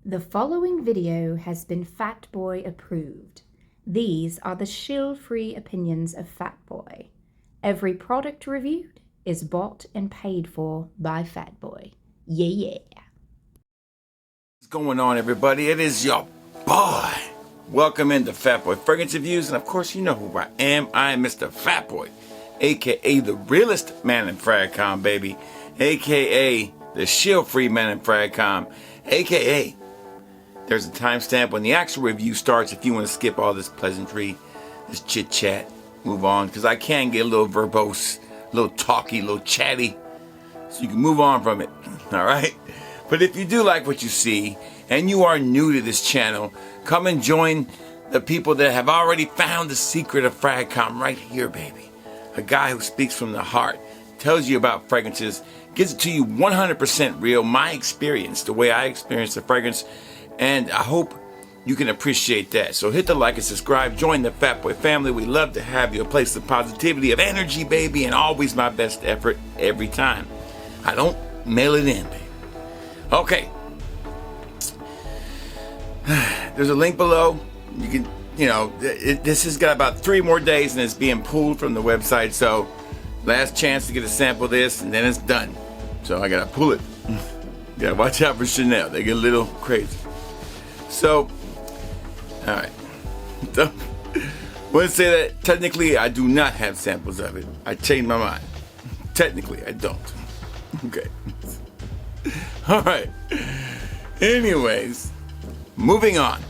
The following video has been Fatboy approved. These are the shill-free opinions of Fatboy. Every product reviewed is bought and paid for by Fatboy. Yeah. What's going on, everybody? It is your boy. Welcome into Fatboy Fragrance Reviews, and of course, you know who I am. I am Mr. Fatboy, aka the realest man in Fragcom, baby, aka the shill-free man in Fragcom, aka there's a timestamp when the actual review starts if you want to skip all this pleasantry, this chit-chat, move on, because I can get a little verbose, a little talky, a little chatty, so you can move on from it, all right? But if you do like what you see, and you are new to this channel, come and join the people that have already found the secret of Fragcom right here, baby. A guy who speaks from the heart, tells you about fragrances, gives it to you 100% real, my experience, the way I experience the fragrance, and I hope you can appreciate that. So hit the like and subscribe, join the Fatboy family. We love to have you, a place of positivity, of energy, baby, and always my best effort every time. I don't mail it in, baby. Okay. There's a link below. You can, this has got about 3 more days and it's being pulled from the website. So last chance to get a sample of this and then it's done. So I gotta pull it. Gotta watch out for Chanel. They get a little crazy. So, all right. So, I want to say that technically I do not have samples of it. I changed my mind. Technically, I don't. Okay. All right. Anyways, moving on.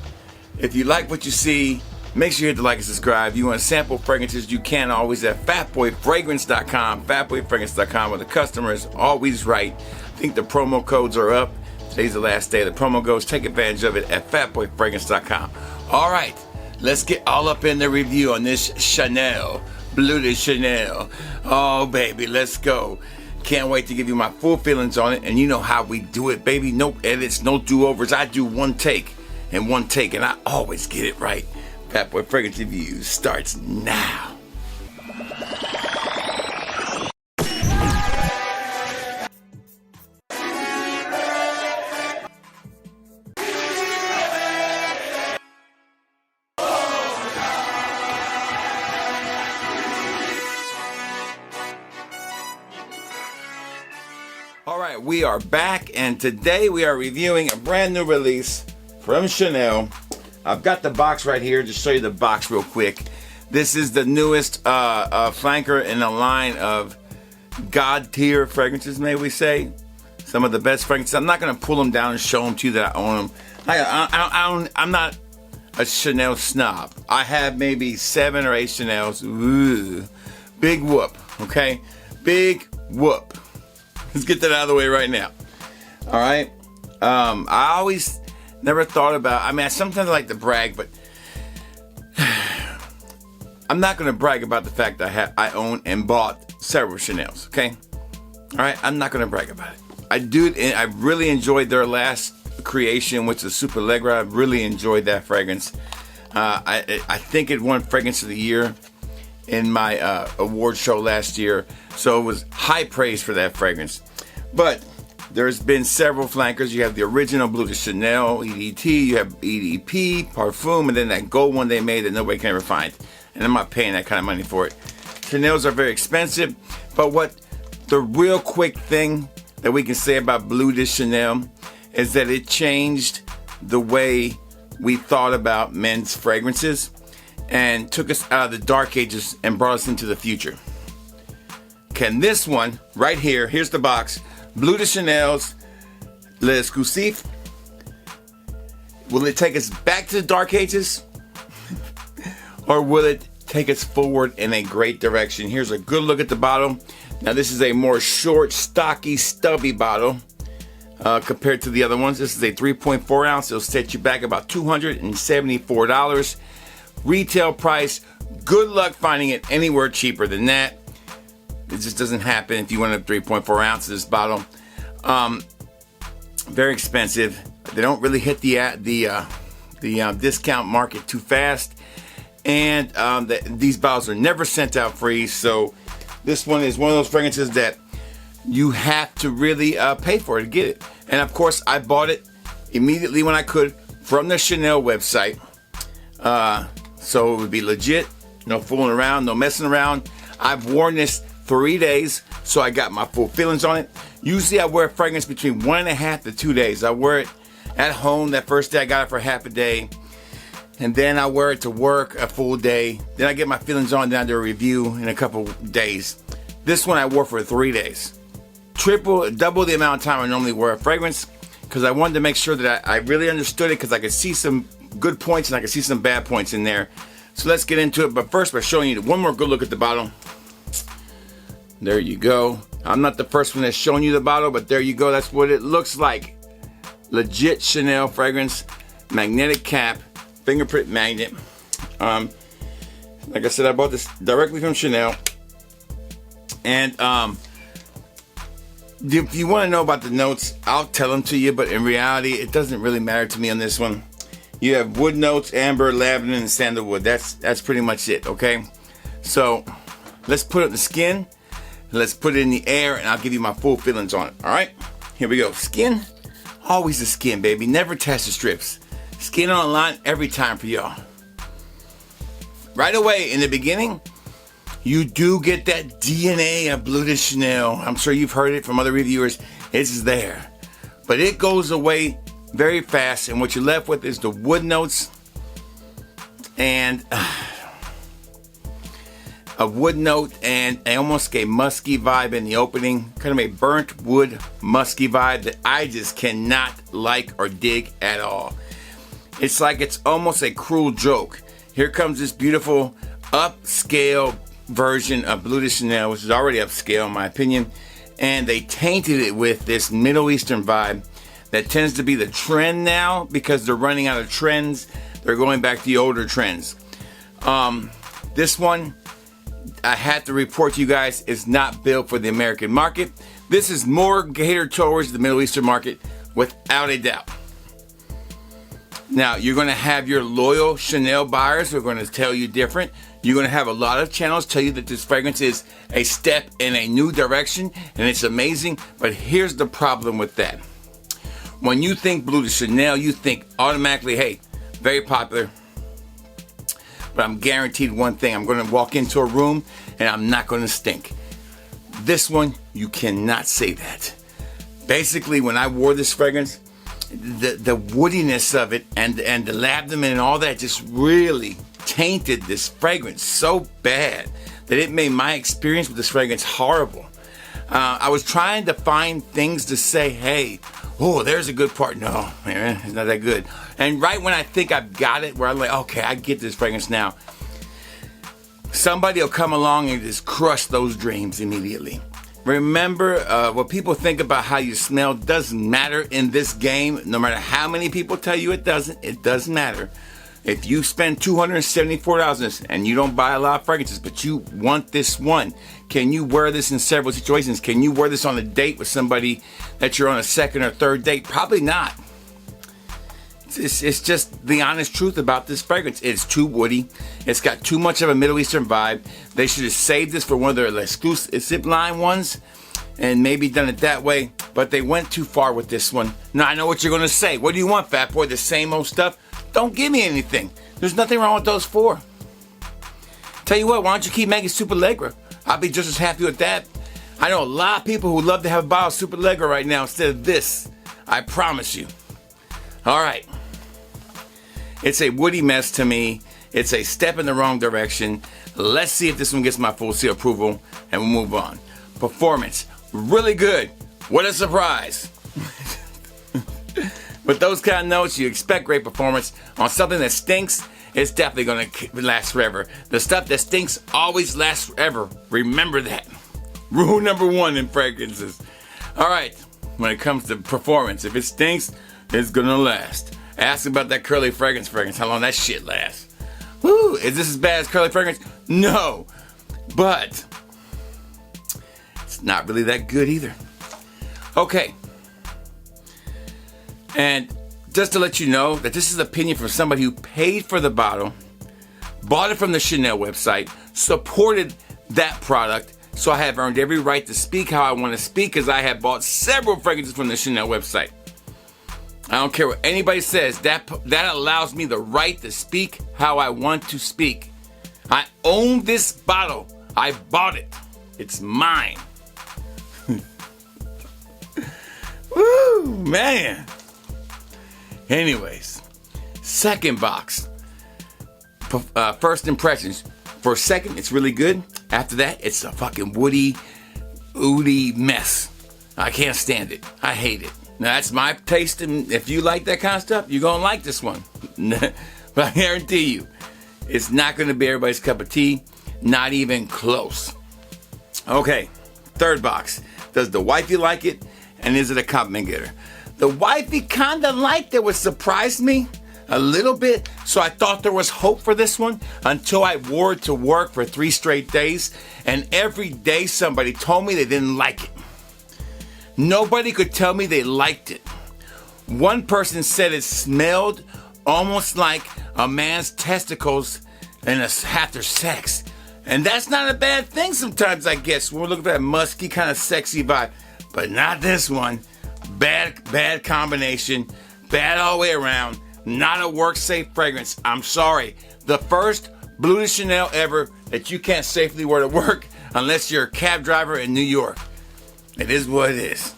If you like what you see, make sure you hit the like and subscribe. If you want to sample fragrances, you can always at fatboyfragrance.com. Fatboyfragrance.com, where the customer is always right. I think the promo codes are up. Today's the last day of the promo goes. Take advantage of it at fatboyfragrance.com. All right, let's get all up in the review on this Chanel, Bleu de Chanel. Oh, baby, let's go. Can't wait to give you my full feelings on it. And you know how we do it, baby. No edits, no do-overs. I do one take, and I always get it right. Fatboy Fragrance Review starts now. All right, we are back, and today we are reviewing a brand new release from Chanel. I've got the box right here. Just show you the box real quick. This is the newest flanker in a line of God tier fragrances, may we say. Some of the best fragrances. I'm not going to pull them down and show them to you that I own them. I'm not a Chanel snob. I have maybe 7 or 8 Chanels. Ooh, big whoop, okay? Big whoop. Let's get that out of the way right now. All right. I always never thought about, I sometimes I like to brag, but I'm not going to brag about the fact that I own and bought several Chanels, okay? All right. I'm not going to brag about it. I really enjoyed their last creation, which is Super Allegra. I really enjoyed that fragrance. I think it won Fragrance of the Year in my award show last year, so it was high praise for that fragrance. But there's been several flankers. You have the original Bleu de Chanel EDT, you have EDP, Parfum, and then that gold one they made that nobody can ever find. And I'm not paying that kind of money for it. Chanels are very expensive, but what the real quick thing that we can say about Bleu de Chanel is that it changed the way we thought about men's fragrances and took us out of the dark ages and brought us into the future. Can this one right here, here's the box, Bleu de Chanel's L'Exclusif, will it take us back to the dark ages? Or will it take us forward in a great direction? Here's a good look at the bottle. Now this is a more short, stocky, stubby bottle compared to the other ones. This is a 3.4 ounce. It'll set you back about $274. Retail price, good luck finding it anywhere cheaper than that. It just doesn't happen if you want a 3.4 ounces bottle. Very expensive. They don't really hit the discount market too fast. And these bottles are never sent out free. So this one is one of those fragrances that you have to really pay for to get it. And of course, I bought it immediately when I could from the Chanel website. So it would be legit, no fooling around, no messing around. I've worn this 3 days, so I got my full feelings on it. Usually I wear a fragrance between 1.5 to 2 days. I wear it at home. That first day I got it for half a day. And then I wear it to work a full day. Then I get my feelings on, then I do a review in a couple days. This one I wore for 3 days. Double the amount of time I normally wear a fragrance, because I wanted to make sure that I really understood it, because I could see some good points and I could see some bad points in there. So let's get into it. But first, by showing you one more good look at the bottle. There you go. I'm not the first one that's showing you the bottle, but there you go. That's what it looks like. Legit Chanel fragrance, magnetic cap, fingerprint magnet. Like I said, I bought this directly from Chanel. And if you want to know about the notes, I'll tell them to you, but in reality, it doesn't really matter to me on this one. You have wood notes, amber, lavender, and sandalwood. That's pretty much it, okay? So let's put it in the skin. Let's put it in the air, and I'll give you my full feelings on it, all right? Here we go. Skin, always the skin, baby. Never test the strips. Skin on the line every time for y'all. Right away, in the beginning, you do get that DNA of Bleu de Chanel. I'm sure you've heard it from other reviewers. It's there. But it goes away very fast, and what you're left with is the wood notes and a wood note and almost a musky vibe in the opening. Kind of a burnt wood musky vibe that I just cannot like or dig at all. It's like it's almost a cruel joke. Here comes this beautiful upscale version of Bleu de Chanel, which is already upscale in my opinion, and they tainted it with this Middle Eastern vibe that tends to be the trend now, because they're running out of trends. They're going back to the older trends. This one, I had to report to you guys, is not built for the American market. This is more catered towards the Middle Eastern market, without a doubt. Now, you're going to have your loyal Chanel buyers who are going to tell you different. You're going to have a lot of channels tell you that this fragrance is a step in a new direction, and it's amazing. But here's the problem with that. When you think Bleu de Chanel, you think automatically, hey, very popular. But I'm guaranteed one thing. I'm going to walk into a room and I'm not going to stink. This one, you cannot say that. Basically, when I wore this fragrance, the woodiness of it and the lavender and all that just really tainted this fragrance so bad that it made my experience with this fragrance horrible. I was trying to find things to say, hey, oh, there's a good part. No, man, it's not that good. And right when I think I've got it, where I'm like, okay, I get this fragrance now, somebody will come along and just crush those dreams immediately. Remember, what people think about how you smell doesn't matter in this game. No matter how many people tell you it doesn't matter. If you spend $274 and you don't buy a lot of fragrances, but you want this one, can you wear this in several situations? Can you wear this on a date with somebody that you're on a second or third date? Probably not. It's just the honest truth about this fragrance. It's too woody. It's got too much of a Middle Eastern vibe. They should have saved this for one of their exclusive line ones and maybe done it that way, but they went too far with this one. Now, I know what you're going to say. What do you want, fat boy? The same old stuff? Don't give me anything. There's nothing wrong with those four. Tell you what, why don't you keep making Super Allegra? I'll be just as happy with that. I know a lot of people who love to have a bottle of Super Allegra right now instead of this. I promise you. All right. It's a woody mess to me. It's a step in the wrong direction. Let's see if this one gets my full seal approval, and we'll move on. Performance, really good. What a surprise. With those kind of notes, you expect great performance. On something that stinks, it's definitely going to last forever. The stuff that stinks always lasts forever. Remember that. Rule number 1 in fragrances. All right, when it comes to performance, if it stinks, it's going to last. Ask about that curly fragrance, how long that shit lasts. Woo, is this as bad as curly fragrance? No, but it's not really that good either. Okay, and just to let you know that this is opinion from somebody who paid for the bottle, bought it from the Chanel website, supported that product, so I have earned every right to speak how I want to speak, because I have bought several fragrances from the Chanel website. I don't care what anybody says. That allows me the right to speak how I want to speak. I own this bottle. I bought it. It's mine. Woo, man. Anyways, second box. First impressions. For a second, it's really good. After that, it's a fucking woody, ooty mess. I can't stand it. I hate it. Now, that's my taste, and if you like that kind of stuff, you're going to like this one. But I guarantee you, it's not going to be everybody's cup of tea. Not even close. Okay, third box. Does the wifey like it, and is it a compliment getter? The wifey kind of liked it, which surprised me a little bit, so I thought there was hope for this one until I wore it to work for 3 straight days, and every day somebody told me they didn't like it. Nobody could tell me they liked it. One person said it smelled almost like a man's testicles after sex. And that's not a bad thing sometimes, I guess, when we're looking for that musky, kind of sexy vibe. But not this one. Bad combination. Bad all the way around. Not a work-safe fragrance. I'm sorry. The first Bleu de Chanel ever that you can't safely wear to work unless you're a cab driver in New York. It is what it is.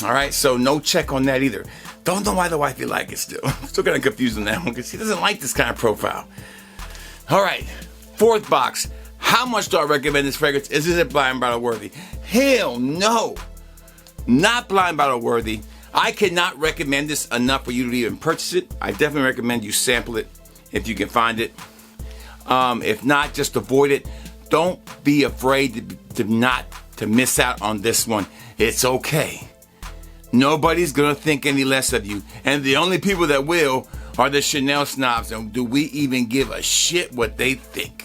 All right, so no check on that either. Don't know why the wifey like it still. Still kind of confused on that one because she doesn't like this kind of profile. All right, fourth box. How much do I recommend this fragrance? Is it blind bottle worthy? Hell no. Not blind bottle worthy. I cannot recommend this enough for you to even purchase it. I definitely recommend you sample it if you can find it. If not, just avoid it. Don't be afraid to miss out on this one. It's okay. Nobody's gonna think any less of you. And the only people that will are the Chanel snobs. And do we even give a shit what they think?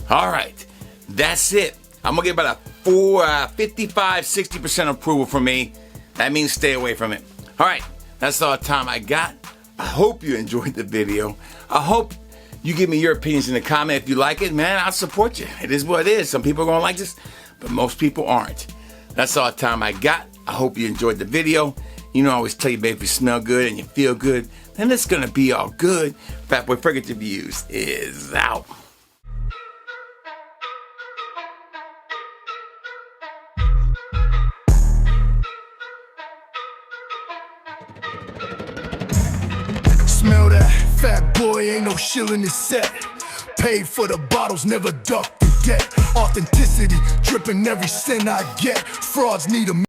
All right, that's it. I'm gonna get about a 55, 60% approval from me. That means stay away from it. All right, that's all the time I got. I hope you enjoyed the video. I hope you give me your opinions in the comment. If you like it, man, I'll support you. It is what it is. Some people are gonna like this, but most people aren't. That's all the time I got. I hope you enjoyed the video. You know, I always tell you, babe, if you smell good and you feel good, then it's gonna be all good. Fat Boy Fragrance Reviews is out. Smell that, fat boy, ain't no shilling this set. Paid for the bottles, never duck the debt. Authenticity, dripping every cent I get. Frauds need a